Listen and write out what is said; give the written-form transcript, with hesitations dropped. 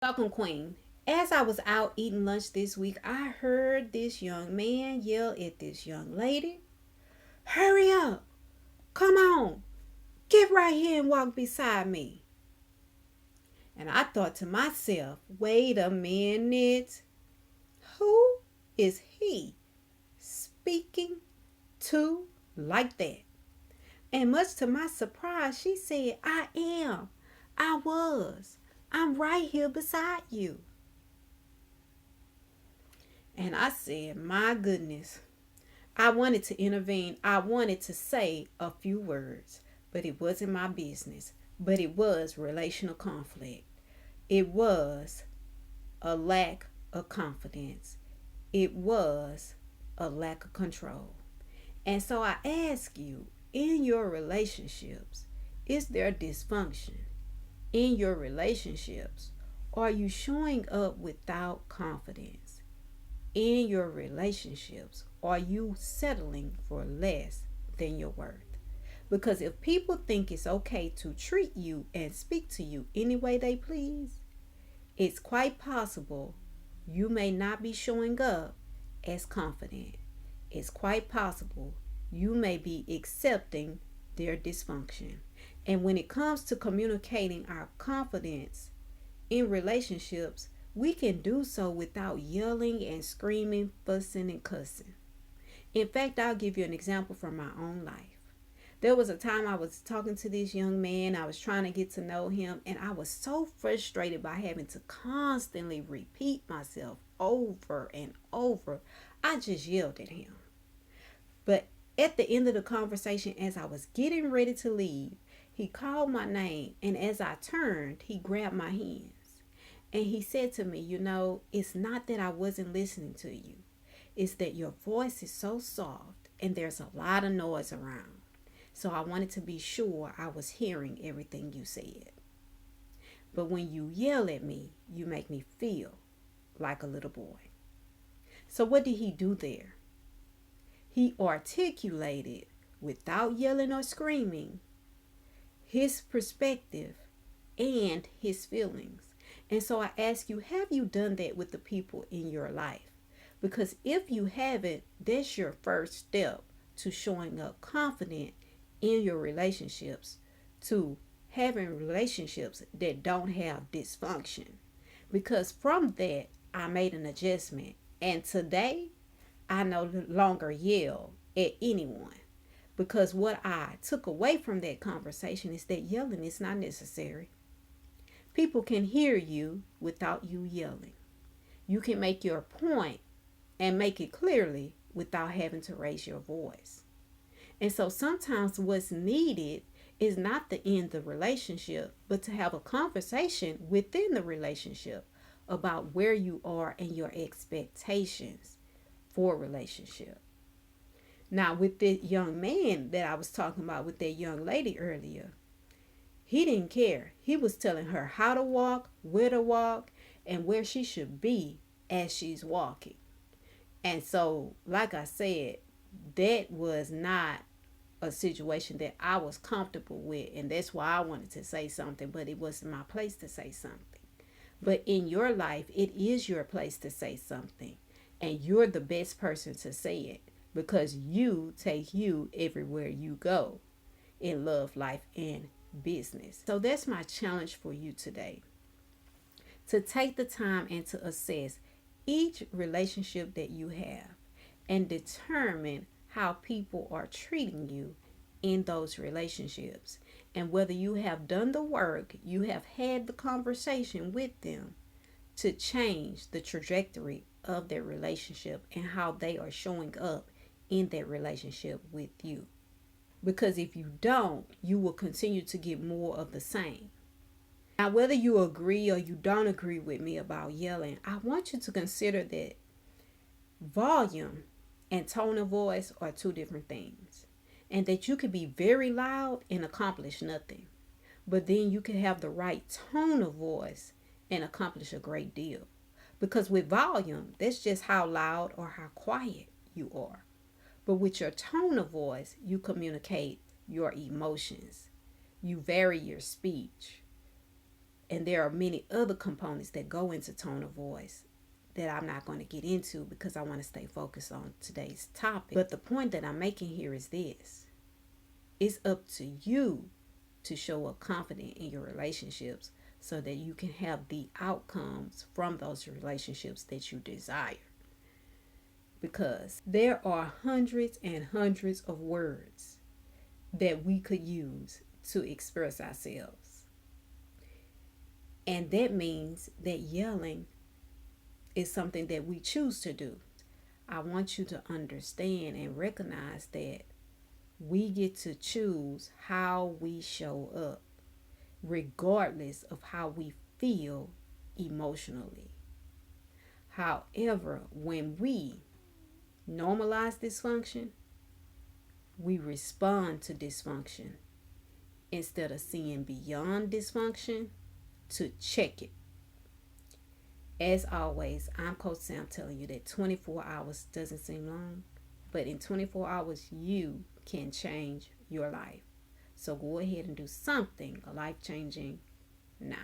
Welcome, Queen. As I was out eating lunch this week, I heard this young man yell at this young lady, "Hurry up! Come on! Get right here and walk beside me." And I thought to myself, wait a minute. Who is he speaking to like that? And much to my surprise, she said, "I am. I was. I'm right here beside you." And I said, my goodness. I wanted to intervene. I wanted to say a few words, but it wasn't my business. But it was relational conflict. It was a lack of confidence. It was a lack of control. And so I ask you, in your relationships, is there dysfunction? In your relationships, are you showing up without confidence? In your relationships, are you settling for less than your worth? Because if people think it's okay to treat you and speak to you any way they please, it's quite possible you may not be showing up as confident. It's quite possible you may be accepting their dysfunction. And when it comes to communicating our confidence in relationships, we can do so without yelling and screaming, fussing and cussing. In fact, I'll give you an example from my own life. There was a time I was talking to this young man. I was trying to get to know him, and I was so frustrated by having to constantly repeat myself over and over. I just yelled at him. But at the end of the conversation, as I was getting ready to leave, he called my name, and as I turned, he grabbed my hands. And he said to me, it's not that I wasn't listening to you. It's that your voice is so soft and there's a lot of noise around. So I wanted to be sure I was hearing everything you said. But when you yell at me, you make me feel like a little boy. So what did he do there? He articulated, without yelling or screaming, his perspective and his feelings. And so I ask you, have you done that with the people in your life? Because if you haven't, that's your first step to showing up confident in your relationships, to having relationships that don't have dysfunction. Because from that, I made an adjustment. And today, I no longer yell at anyone. Because what I took away from that conversation is that yelling is not necessary. People can hear you without you yelling. You can make your point and make it clearly without having to raise your voice. And so sometimes what's needed is not to end the relationship, but to have a conversation within the relationship about where you are and your expectations for a relationship. Now, with the young man that I was talking about with that young lady earlier, he didn't care. He was telling her how to walk, where to walk, and where she should be as she's walking. And so, like I said, that was not a situation that I was comfortable with. And that's why I wanted to say something, but it wasn't my place to say something. But in your life, it is your place to say something. And you're the best person to say it because you take you everywhere you go in love, life, and business. So that's my challenge for you today, to take the time and to assess each relationship that you have and determine how people are treating you in those relationships, and whether you have done the work, you have had the conversation with them to change the trajectory of their relationship and how they are showing up in that relationship with you. Because if you don't, you will continue to get more of the same. Now, whether you agree or you don't agree with me about yelling, I want you to consider that volume and tone of voice are two different things. And that you could be very loud and accomplish nothing. But then you can have the right tone of voice and accomplish a great deal. Because with volume, that's just how loud or how quiet you are. But with your tone of voice, you communicate your emotions. You vary your speech. And there are many other components that go into tone of voice that I'm not going to get into because I want to stay focused on today's topic. But the point that I'm making here is this: it's up to you to show up confident in your relationships so that you can have the outcomes from those relationships that you desire. Because there are hundreds and hundreds of words that we could use to express ourselves. And that means that yelling is something that we choose to do. I want you to understand and recognize that we get to choose how we show up, regardless of how we feel emotionally. However, when we normalize dysfunction, we respond to dysfunction instead of seeing beyond dysfunction to check it. As always, I'm Coach Sam telling you that 24 hours doesn't seem long, but in 24 hours, you can change your life. So go ahead and do something life-changing now.